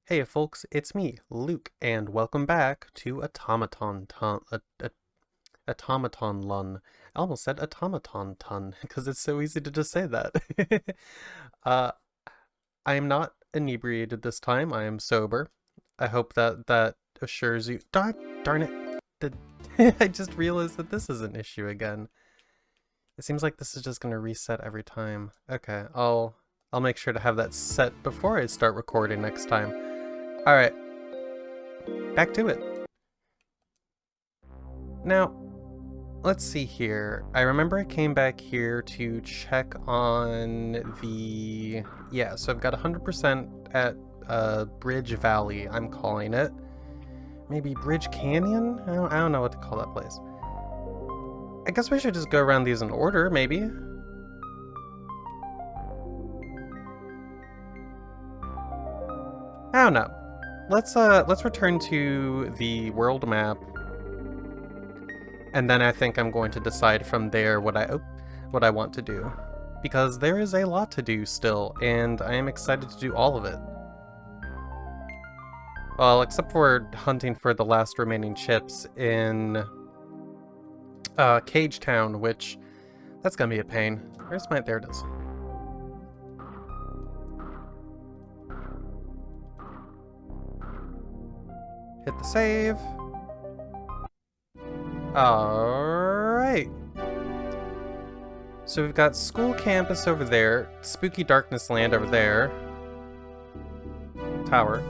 Hey folks, it's me, Luke, and welcome back to Automaton Lun. I almost said Automaton Ton, because it's so easy to just say that. uh, I am not inebriated this time, I am sober. I hope that assures you. Darn it. I just realized that this is an issue again. It seems like this is just gonna reset every time. Okay, I'll make sure to have that set before I start recording next time. Alright, back to it. Now, let's see here. I remember I came back here to check on the... Yeah, so I've got 100% at Bridge Valley, I'm calling it. Maybe Bridge Canyon? I don't know what to call that place. I guess we should just go around these in order, maybe. I don't know. Let's return to the world map, and then I think I'm going to decide from there what I want to do, because there is a lot to do still, and I am excited to do all of it. Well, except for hunting for the last remaining chips in Cage Town, which that's gonna be a pain. Where's my... There it is. Hit the save. Alright. So we've got School Campus over there, Spooky Darkness Land over there. Tower.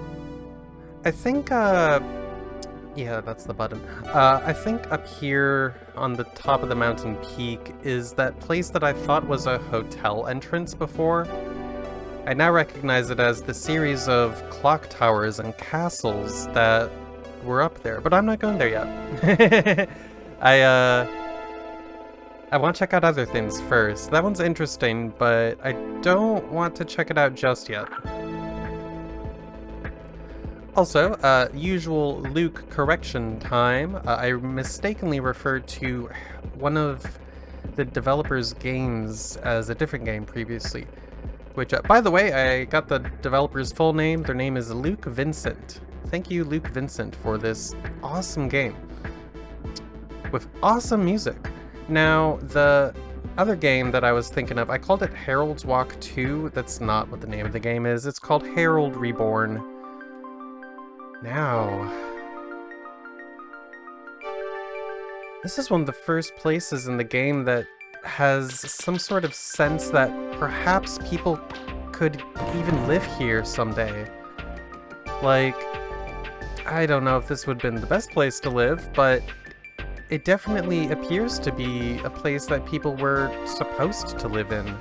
I think, yeah, that's the button. I think up here on the top of the mountain peak is that place that I thought was a hotel entrance before. I now recognize it as the series of clock towers and castles that were up there, but I'm not going there yet. I want to check out other things first. That one's interesting, but I don't want to check it out just yet. Also, usual Luke correction time. I mistakenly referred to one of the developer's games as a different game previously. Which, by the way, I got the developer's full name. Their name is Luke Vincent. Thank you, Luke Vincent, for this awesome game. With awesome music. Now, the other game that I was thinking of, I called it Harold's Walk 2. That's not what the name of the game is. It's called Harold Reborn. Now, this is one of the first places in the game that has some sort of sense that perhaps people could even live here someday. Like, I don't know if this would have been the best place to live, but it definitely appears to be a place that people were supposed to live in.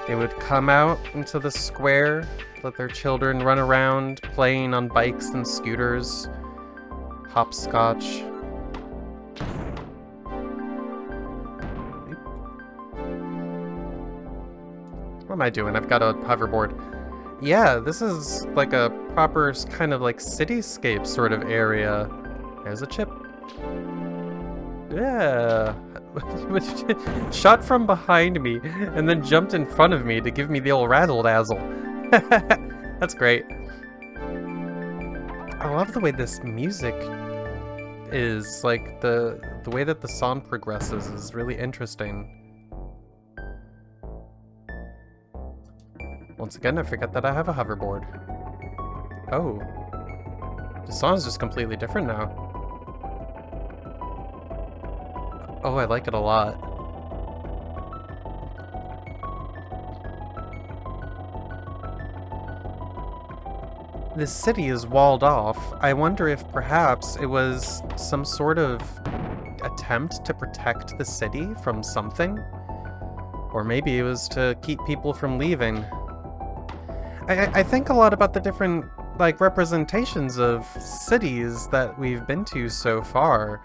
They would come out into the square, let their children run around, playing on bikes and scooters, hopscotch. What am I doing? I've got a hoverboard. Yeah, this is like a proper kind of like cityscape sort of area. There's a chip. Yeah. Shot from behind me and then jumped in front of me to give me the old razzle-dazzle. That's great. I love the way this music is, like the way that the song progresses is really interesting. Once again, I forget that I have a hoverboard. Oh. The song's just completely different now. Oh, I like it a lot. This city is walled off. I wonder if perhaps it was some sort of attempt to protect the city from something? Or maybe it was to keep people from leaving. I think a lot about the different, like, representations of cities that we've been to so far.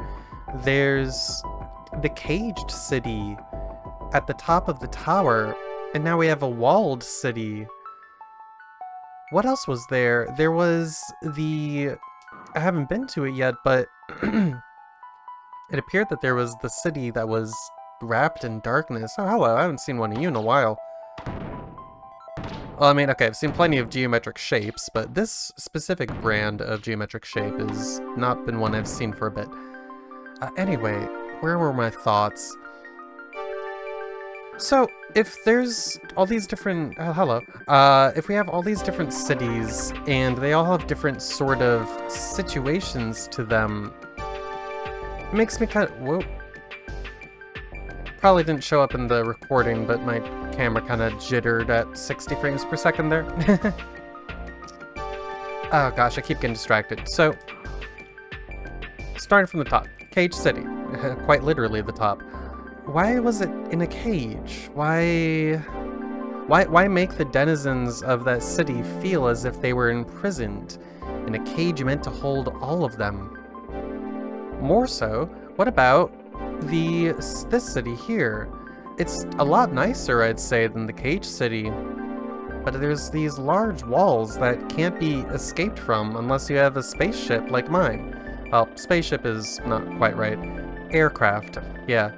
There's the caged city at the top of the tower, and now we have a walled city. What else was there? There was the... I haven't been to it yet, but it appeared that there was the city that was wrapped in darkness. Oh, hello, I haven't seen one of you in a while. Well, I mean, okay, I've seen plenty of geometric shapes, but this specific brand of geometric shape has not been one I've seen for a bit. Anyway, where were my thoughts? So, if there's all these different... if we have all these different cities, and they all have different sort of situations to them, it makes me kind of... Whoa. Probably didn't show up in the recording, but my camera kind of jittered at 60 frames per second there. Oh gosh, I keep getting distracted. So, starting from the top. Cage City. Quite literally the top. Why was it in a cage? Why make the denizens of that city feel as if they were imprisoned in a cage meant to hold all of them? More so, what about this city here? It's a lot nicer, I'd say, than the Cage City, but there's these large walls that can't be escaped from unless you have a spaceship like mine. Well, spaceship is not quite right. Aircraft, yeah.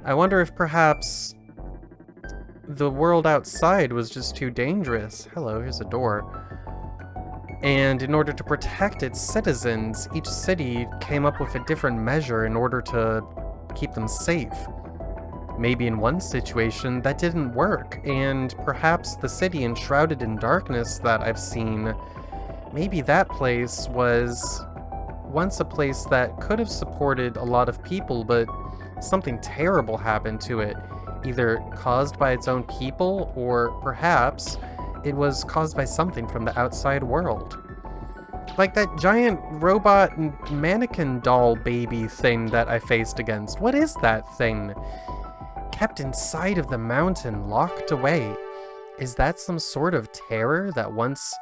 I wonder if perhaps the world outside was just too dangerous. Hello, here's a door. And in order to protect its citizens, each city came up with a different measure in order to keep them safe. Maybe in one situation that didn't work, and perhaps the city enshrouded in darkness that I've seen, maybe that place was once a place that could have supported a lot of people, but something terrible happened to it, either caused by its own people, or perhaps it was caused by something from the outside world. Like that giant robot mannequin doll baby thing that I faced against. What is that thing? Kept inside of the mountain, locked away. Is that some sort of terror that once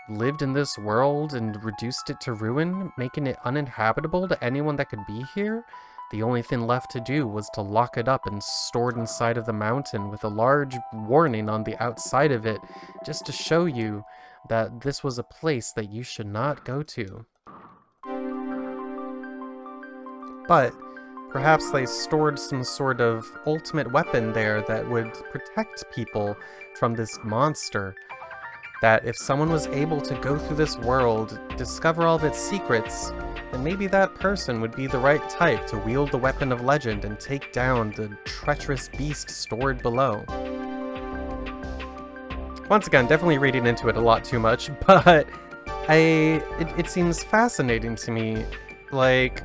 lived in this world and reduced it to ruin, making it uninhabitable to anyone that could be here? The only thing left to do was to lock it up and store it inside of the mountain with a large warning on the outside of it, just to show you that this was a place that you should not go to. But perhaps they stored some sort of ultimate weapon there that would protect people from this monster. That if someone was able to go through this world, discover all of its secrets, then maybe that person would be the right type to wield the weapon of legend and take down the treacherous beast stored below. Once again, definitely reading into it a lot too much, but it seems fascinating to me. Like,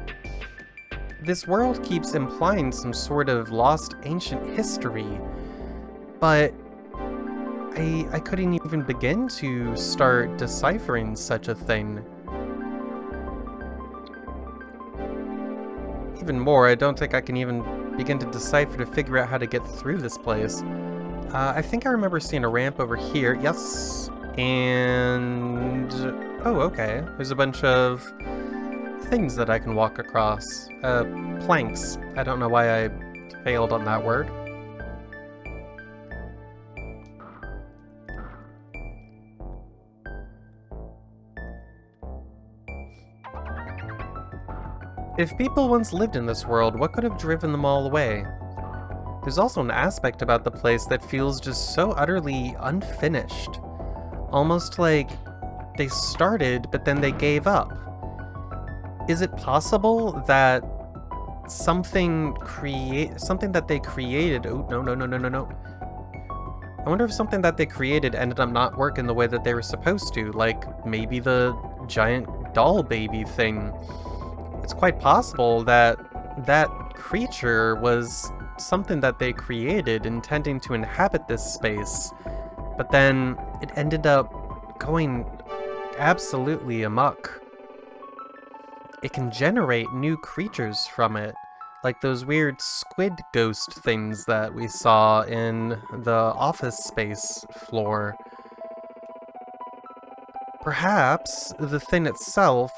this world keeps implying some sort of lost ancient history, but I couldn't even begin to start deciphering such a thing. Even more, I don't think I can even begin to decipher to figure out how to get through this place. I think I remember seeing a ramp over here. Yes, and... oh, okay. There's a bunch of things that I can walk across. Planks. I don't know why I failed on that word. If people once lived in this world, what could have driven them all away? There's also an aspect about the place that feels just so utterly unfinished. Almost like they started, but then they gave up. Is it possible that something that they created... oh, no. I wonder if something that they created ended up not working the way that they were supposed to, like maybe the giant doll baby thing. It's quite possible that that creature was something that they created intending to inhabit this space, but then it ended up going absolutely amok. It can generate new creatures from it, like those weird squid ghost things that we saw in the office space floor. Perhaps the thing itself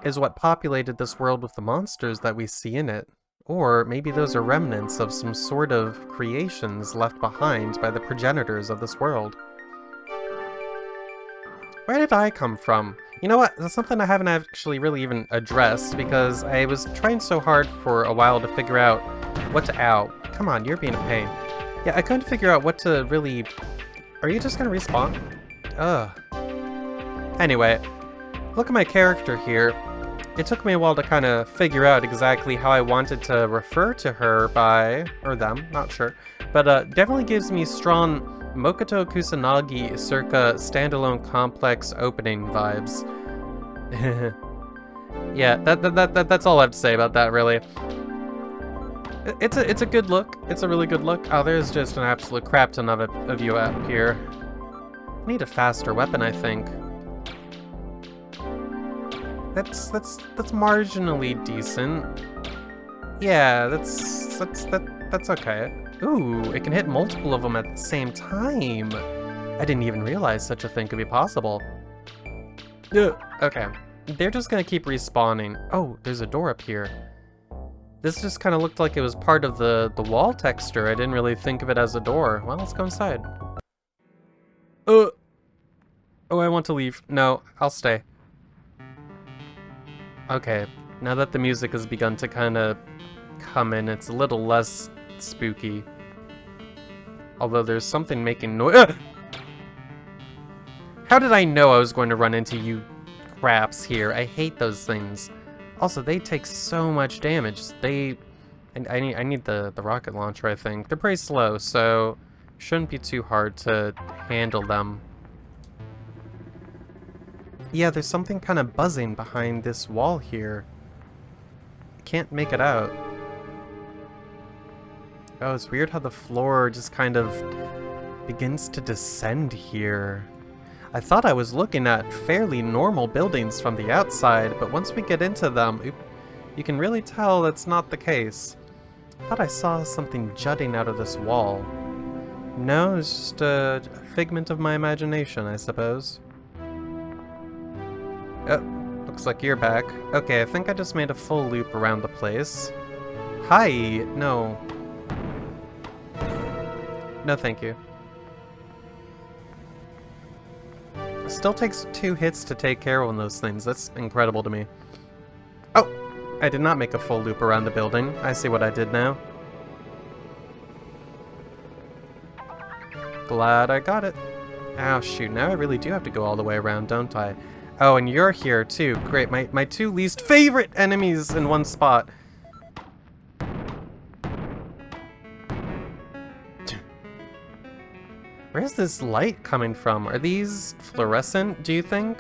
is what populated this world with the monsters that we see in it. Or maybe those are remnants of some sort of creations left behind by the progenitors of this world. Where did I come from? You know what? That's something I haven't actually really even addressed, because I was trying so hard for a while to figure out what to come on, you're being a pain. Yeah, I couldn't figure out what to really... Are you just gonna respawn? Ugh. Anyway, look at my character here. It took me a while to kind of figure out exactly how I wanted to refer to her by... or them, not sure. But definitely gives me strong Mokoto Kusanagi circa standalone complex opening vibes. Yeah, that's all I have to say about that, really. It's a good look. It's a really good look. Oh, there's just an absolute crap ton of you up here. I need a faster weapon, I think. That's marginally decent. Yeah, that's okay. Ooh, it can hit multiple of them at the same time. I didn't even realize such a thing could be possible. Okay. They're just gonna keep respawning. Oh, there's a door up here. This just kind of looked like it was part of the wall texture. I didn't really think of it as a door. Well, let's go inside. Oh, I want to leave. No, I'll stay. Okay, now that the music has begun to kind of come in, it's a little less spooky. Although there's something making noise. How did I know I was going to run into you craps here? I hate those things. Also, they take so much damage. I need the rocket launcher, I think. They're pretty slow, so shouldn't be too hard to handle them. Yeah, there's something kind of buzzing behind this wall here. I can't make it out. Oh, it's weird how the floor just kind of begins to descend here. I thought I was looking at fairly normal buildings from the outside, but once we get into them, you can really tell that's not the case. I thought I saw something jutting out of this wall. No, it's just a figment of my imagination, I suppose. Oh, looks like you're back. Okay, I think I just made a full loop around the place. Hi! No. No, thank you. Still takes 2 hits to take care of one of those things. That's incredible to me. Oh! I did not make a full loop around the building. I see what I did now. Glad I got it. Oh, shoot. Now I really do have to go all the way around, don't I? Oh, and you're here, too. Great. My 2 least favorite enemies in one spot. Where's this light coming from? Are these fluorescent, do you think?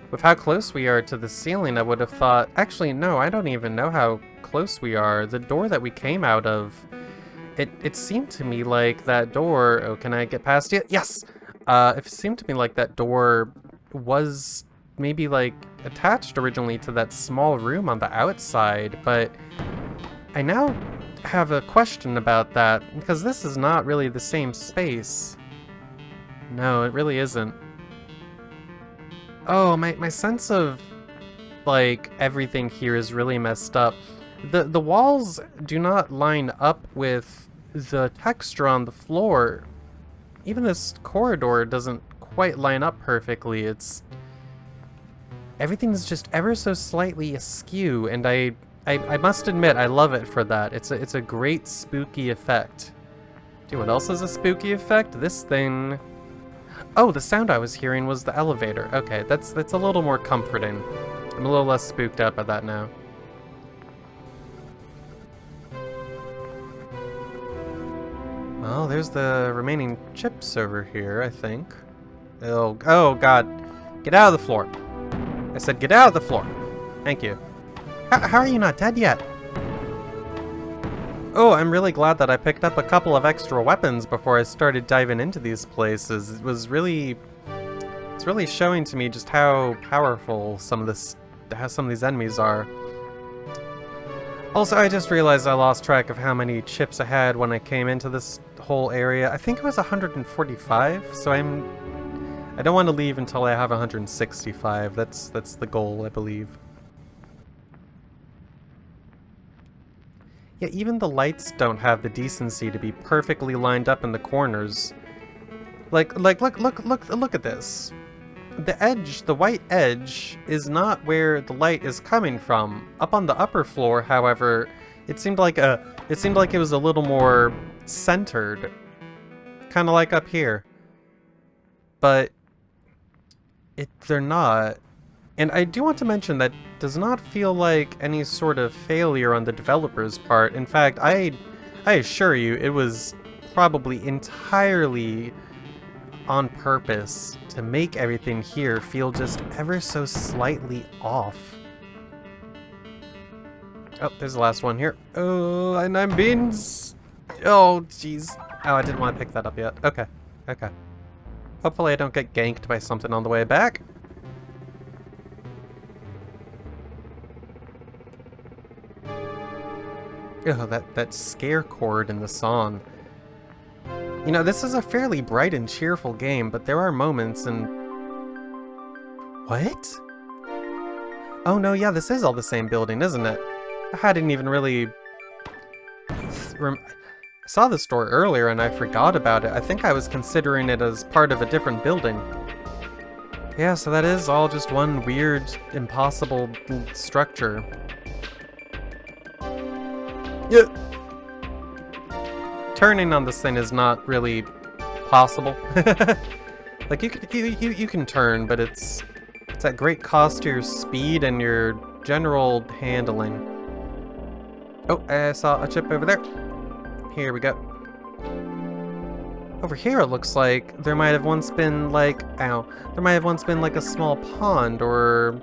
With how close we are to the ceiling, I would have thought... Actually, no, I don't even know how close we are. The door that we came out of, it seemed to me like that door... Oh, can I get past it? Yes! It seemed to me like that door was maybe, like, attached originally to that small room on the outside, but I now have a question about that, because this is not really the same space. No, it really isn't. Oh, my sense of, like, everything here is really messed up. The walls do not line up with the texture on the floor. Even this corridor doesn't quite line up perfectly. Everything's just ever so slightly askew, and I must admit, I love it for that. It's a great spooky effect. Dude, what else is a spooky effect? This thing... Oh, the sound I was hearing was the elevator. Okay, that's a little more comforting. I'm a little less spooked out by that now. Well, there's the remaining chips over here, I think. Oh God. Get out of the floor. I said get out of the floor. Thank you. How are you not dead yet? Oh, I'm really glad that I picked up a couple of extra weapons before I started diving into these places. It's really showing to me just how powerful some of these enemies are. Also, I just realized I lost track of how many chips I had when I came into this whole area. I think it was 145, so I don't want to leave until I have 165. That's the goal, I believe. Yeah, even the lights don't have the decency to be perfectly lined up in the corners. Look at this. The edge, the white edge, is not where the light is coming from. Up on the upper floor, however, it seemed like a It seemed like it was a little more centered, kind of like up here. But they're not. And I do want to mention that does not feel like any sort of failure on the developer's part. In fact, I assure you, it was probably entirely on purpose to make everything here feel just ever so slightly off. Oh, there's the last one here. Oh, and I'm being... Oh, jeez. Oh, I didn't want to pick that up yet. Okay, okay. Hopefully I don't get ganked by something on the way back. Oh, that scare chord in the song. You know, this is a fairly bright and cheerful game, but there are moments and... What? Oh no, yeah, this is all the same building, isn't it? I hadn't even really... I saw the store earlier and I forgot about it. I think I was considering it as part of a different building. Yeah, so that is all just one weird, impossible structure. Yeah. Turning on this thing is not really possible. Like you can turn, but it's at great cost to your speed and your general handling. Oh, I saw a chip over there. Here we go. Over here it looks like there might have once been like, ow, there might have once been like a small pond or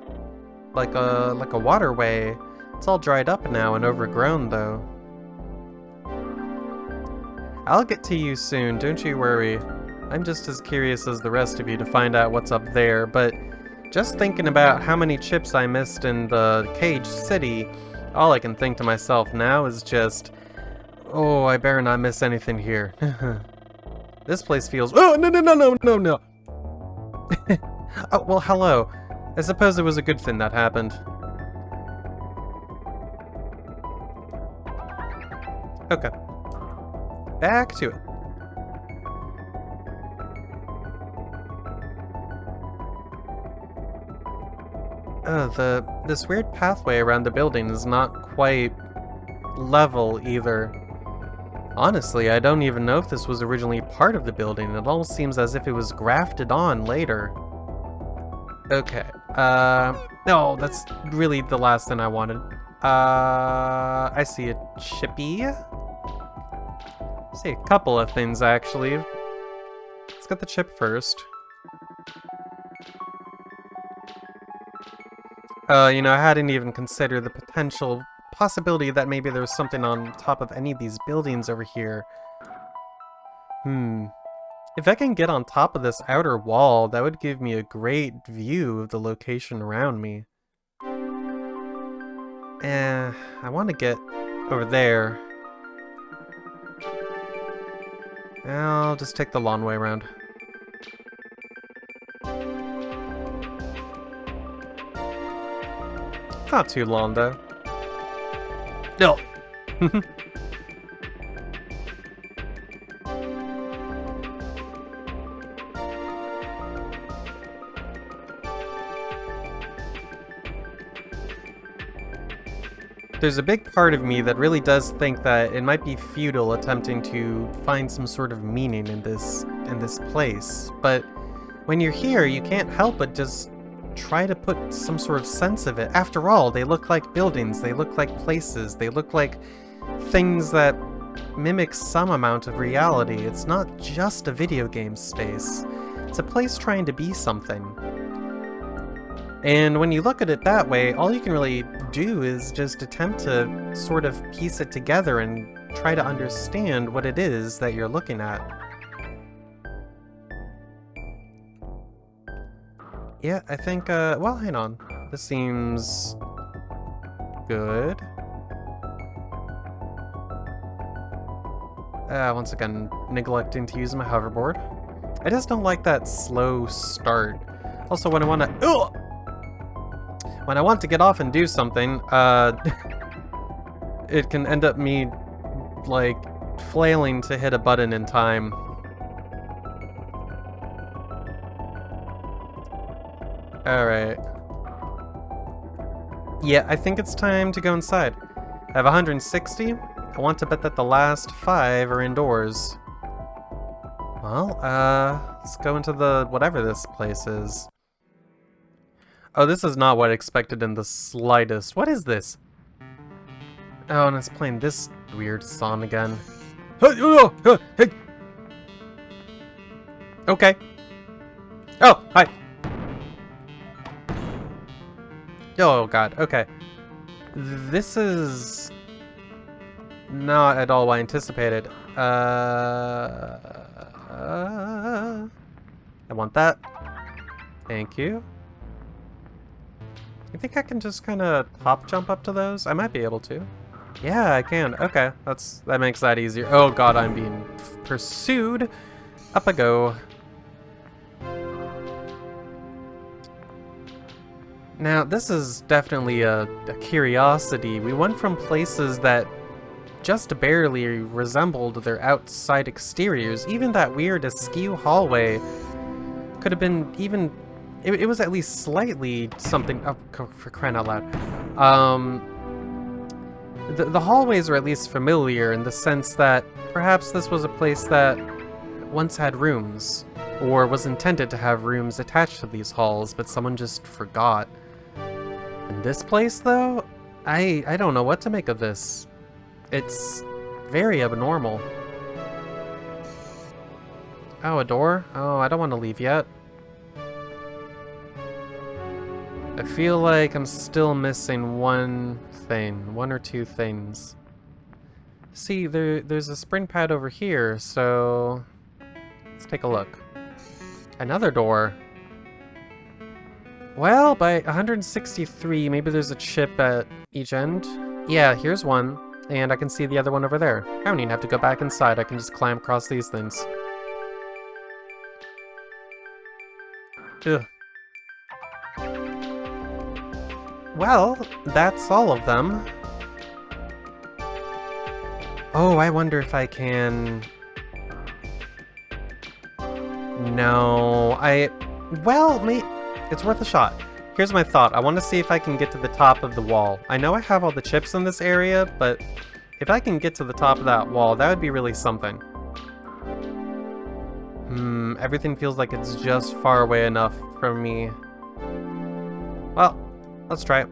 like a waterway. It's all dried up now and overgrown though. I'll get to you soon, don't you worry. I'm just as curious as the rest of you to find out what's up there, but just thinking about how many chips I missed in the caged city, all I can think to myself now is just, oh, I better not miss anything here. This place feels, oh, no. Oh, well, hello. I suppose it was a good thing that happened. Okay. Back to it. This weird pathway around the building is not quite level either. Honestly, I don't even know if this was originally part of the building. It all seems as if it was grafted on later. Okay. No, that's really the last thing I wanted. I see a chippy. I see a couple of things, actually. Let's get the chip first. You know, I hadn't even considered the potential possibility that maybe there was something on top of any of these buildings over here. If I can get on top of this outer wall, that would give me a great view of the location around me. I want to get over there. I'll just take the long way around. Not too long, though. No. There's a big part of me that really does think that it might be futile attempting to find some sort of meaning in this place, but when you're here, you can't help but just try to put some sort of sense of it. After all, they look like buildings, they look like places, they look like things that mimic some amount of reality. It's not just a video game space. It's a place trying to be something. And when you look at it that way, all you can really do is just attempt to sort of piece it together and try to understand what it is that you're looking at. Yeah, I think, well, hang on. This seems good. Once again, neglecting to use my hoverboard. I just don't like that slow start. Also, when I want to get off and do something, it can end up me, like, flailing to hit a button in time. Alright. Yeah, I think it's time to go inside. I have 160. I want to bet that the last 5 are indoors. Well, let's go into the whatever this place is. Oh, this is not what I expected in the slightest. What is this? Oh, and it's playing this weird song again. Okay. Oh, hi. Oh, God. Okay. This is not at all what I anticipated. I want that. Thank you. You think I can just kind of hop jump up to those? I might be able to. Yeah, I can. Okay, that makes that easier. Oh God, I'm being pursued. Up I go. Now, this is definitely a curiosity. We went from places that just barely resembled their outside exteriors. Even that weird askew hallway could have been even... It was at least slightly something... Oh, for crying out loud. The hallways are at least familiar in the sense that perhaps this was a place that once had rooms, or was intended to have rooms attached to these halls, but someone just forgot. In this place, though, I don't know what to make of this. It's very abnormal. Oh, a door? Oh, I don't want to leave yet. I feel like I'm still missing one thing, one or two things. See, there's a spring pad over here, so let's take a look. Another door. Well, by 163, maybe there's a chip at each end. Yeah, here's one, and I can see the other one over there. I don't even have to go back inside, I can just climb across these things. Ugh. Well, that's all of them. Oh, I wonder if I can... No, well, it's worth a shot. Here's my thought. I want to see if I can get to the top of the wall. I know I have all the chips in this area, but if I can get to the top of that wall, that would be really something. Everything feels like it's just far away enough from me. Well, let's try it.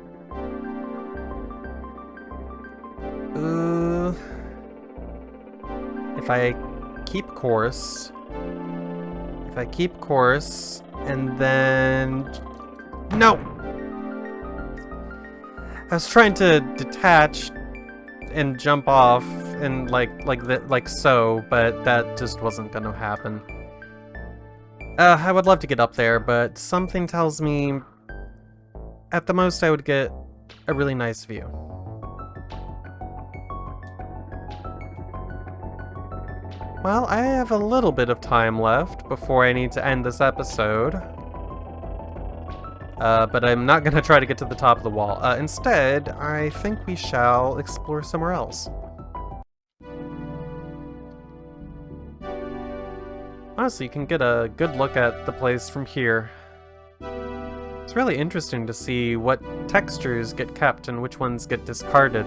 If I keep course, and then... No! I was trying to detach and jump off and like so, but that just wasn't gonna happen. I would love to get up there, but something tells me at the most I would get a really nice view. Well, I have a little bit of time left before I need to end this episode. But I'm not gonna try to get to the top of the wall. Instead, I think we shall explore somewhere else. Honestly, you can get a good look at the place from here. It's really interesting to see what textures get kept and which ones get discarded.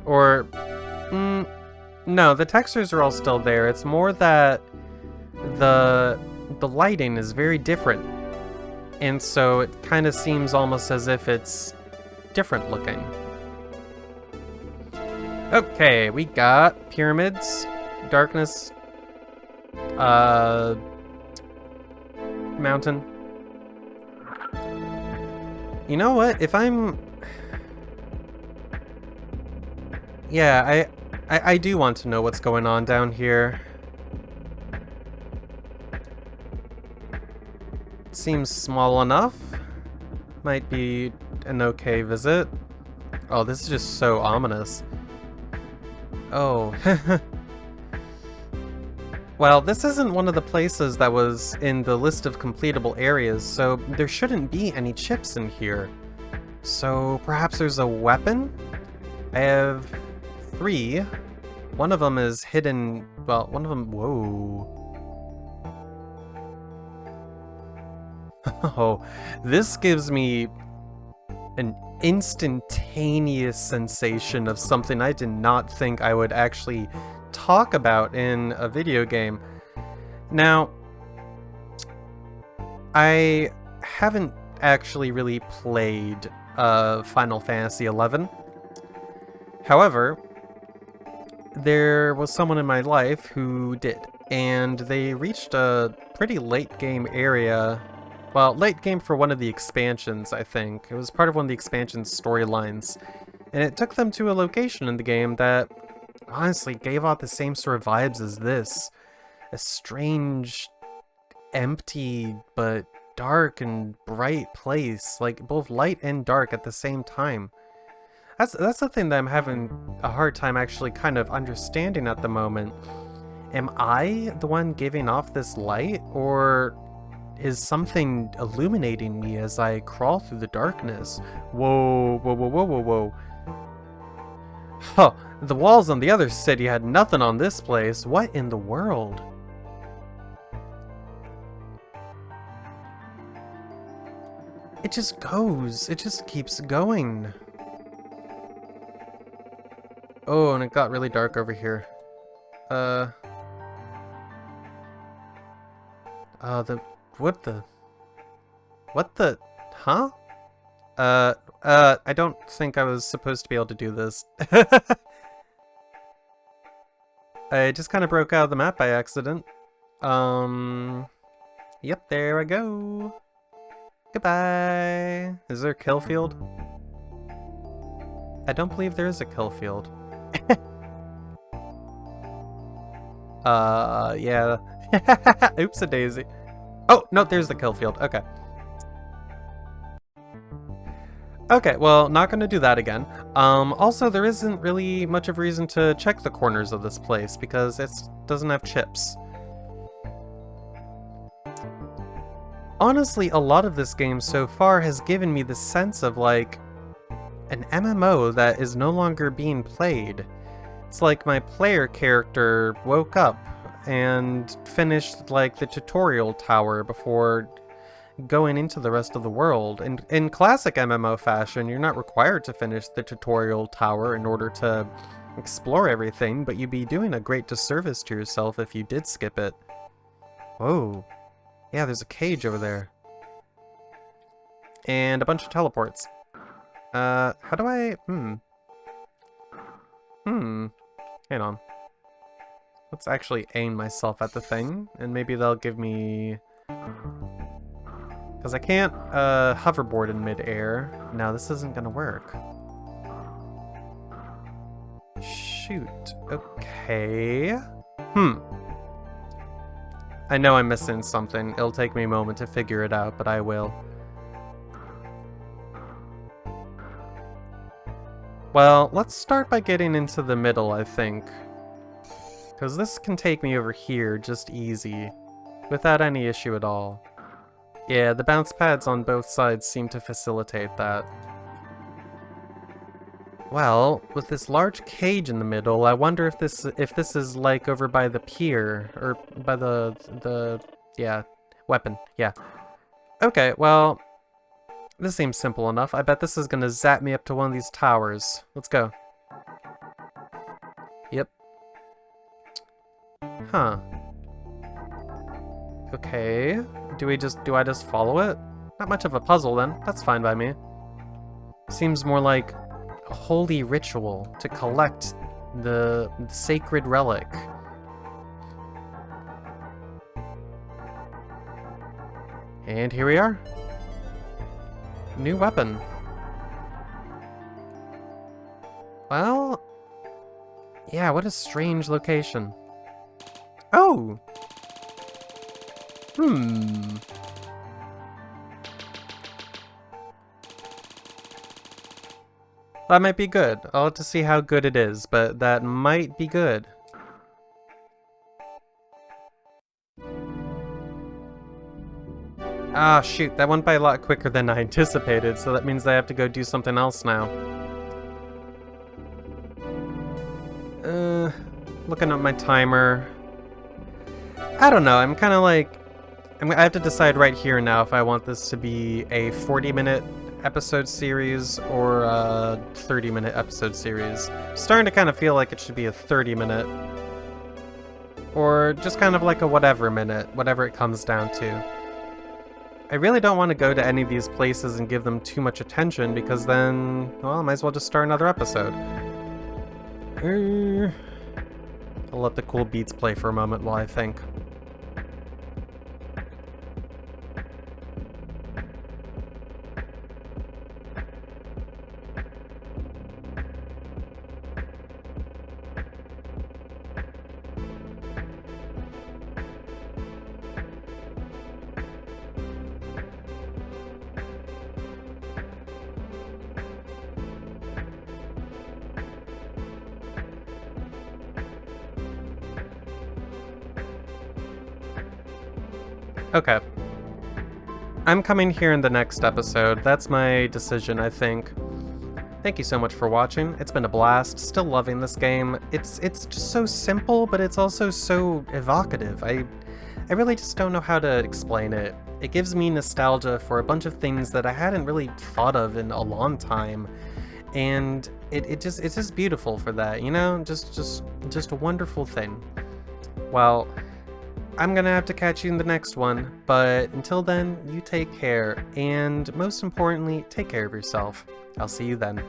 Or... no, the textures are all still there. It's more that the lighting is very different. And so it kind of seems almost as if it's different looking. Okay, we got pyramids, darkness, mountain. You know what? If I'm... Yeah, I do want to know what's going on down here. Seems small enough. Might be an okay visit. Oh, this is just so ominous. Oh. Well, this isn't one of the places that was in the list of completable areas, so there shouldn't be any chips in here. So perhaps there's a weapon? I have 3. One of them is hidden... Well, one of them... Whoa. Oh, this gives me an instantaneous sensation of something I did not think I would actually talk about in a video game. Now, I haven't actually really played Final Fantasy XI. However, there was someone in my life who did, and they reached a pretty late game area. Well, late game for one of the expansions, I think. It was part of one of the expansion's storylines. And it took them to a location in the game that honestly gave off the same sort of vibes as this. A strange, empty, but dark and bright place. Like, both light and dark at the same time. That's the thing that I'm having a hard time actually kind of understanding at the moment. Am I the one giving off this light, or is something illuminating me as I crawl through the darkness? Whoa, whoa, whoa, whoa, whoa, whoa. Huh, the walls on the other city had nothing on this place. What in the world? It just goes. It just keeps going. Oh, and it got really dark over here. What the, huh? I don't think I was supposed to be able to do this. I just kind of broke out of the map by accident. Yep, there I go. Goodbye. Is there a kill field? I don't believe there is a kill field. Yeah. Oops-a-daisy. Oh, no, there's the kill field. Okay. Okay, well, not gonna do that again. Also, there isn't really much of a reason to check the corners of this place, because it doesn't have chips. Honestly, a lot of this game so far has given me the sense of, like, an MMO that is no longer being played. It's like my player character woke up and finished, like, the tutorial tower before going into the rest of the world. And in classic MMO fashion, you're not required to finish the tutorial tower in order to explore everything, but you'd be doing a great disservice to yourself if you did skip it. Whoa. Yeah, there's a cage over there. And a bunch of teleports. How do I... Hang on. Let's actually aim myself at the thing, and maybe they'll give me... Because I can't hoverboard in midair. No, this isn't gonna work. Shoot. Okay. I know I'm missing something. It'll take me a moment to figure it out, but I will. Well, let's start by getting into the middle, I think. Because this can take me over here just easy, without any issue at all. Yeah, the bounce pads on both sides seem to facilitate that. Well, with this large cage in the middle, I wonder if this is like over by the pier, or by the yeah, weapon, yeah. Okay, well, this seems simple enough. I bet this is gonna zap me up to one of these towers. Let's go. Yep. Huh. Okay. Do I just follow it? Not much of a puzzle then. That's fine by me. Seems more like a holy ritual to collect the sacred relic. And here we are. New weapon. Well, yeah, what a strange location. Oh! That might be good. I'll have to see how good it is, but that might be good. Ah, shoot, that went by a lot quicker than I anticipated, so that means I have to go do something else now. Looking at my timer. I don't know, I'm kind of like... I have to decide right here now if I want this to be a 40-minute episode series or a 30-minute episode series. Starting to kind of feel like it should be a 30-minute. Or just kind of like a whatever minute, whatever it comes down to. I really don't want to go to any of these places and give them too much attention because then, well, I might as well just start another episode. I'll let the cool beats play for a moment while I think. Okay. I'm coming here in the next episode. That's my decision, I think. Thank you so much for watching. It's been a blast. Still loving this game. It's just so simple, but it's also so evocative. I really just don't know how to explain it. It gives me nostalgia for a bunch of things that I hadn't really thought of in a long time. And it's just beautiful for that, you know? Just a wonderful thing. Well, I'm gonna have to catch you in the next one, but until then, you take care, and most importantly, take care of yourself. I'll see you then.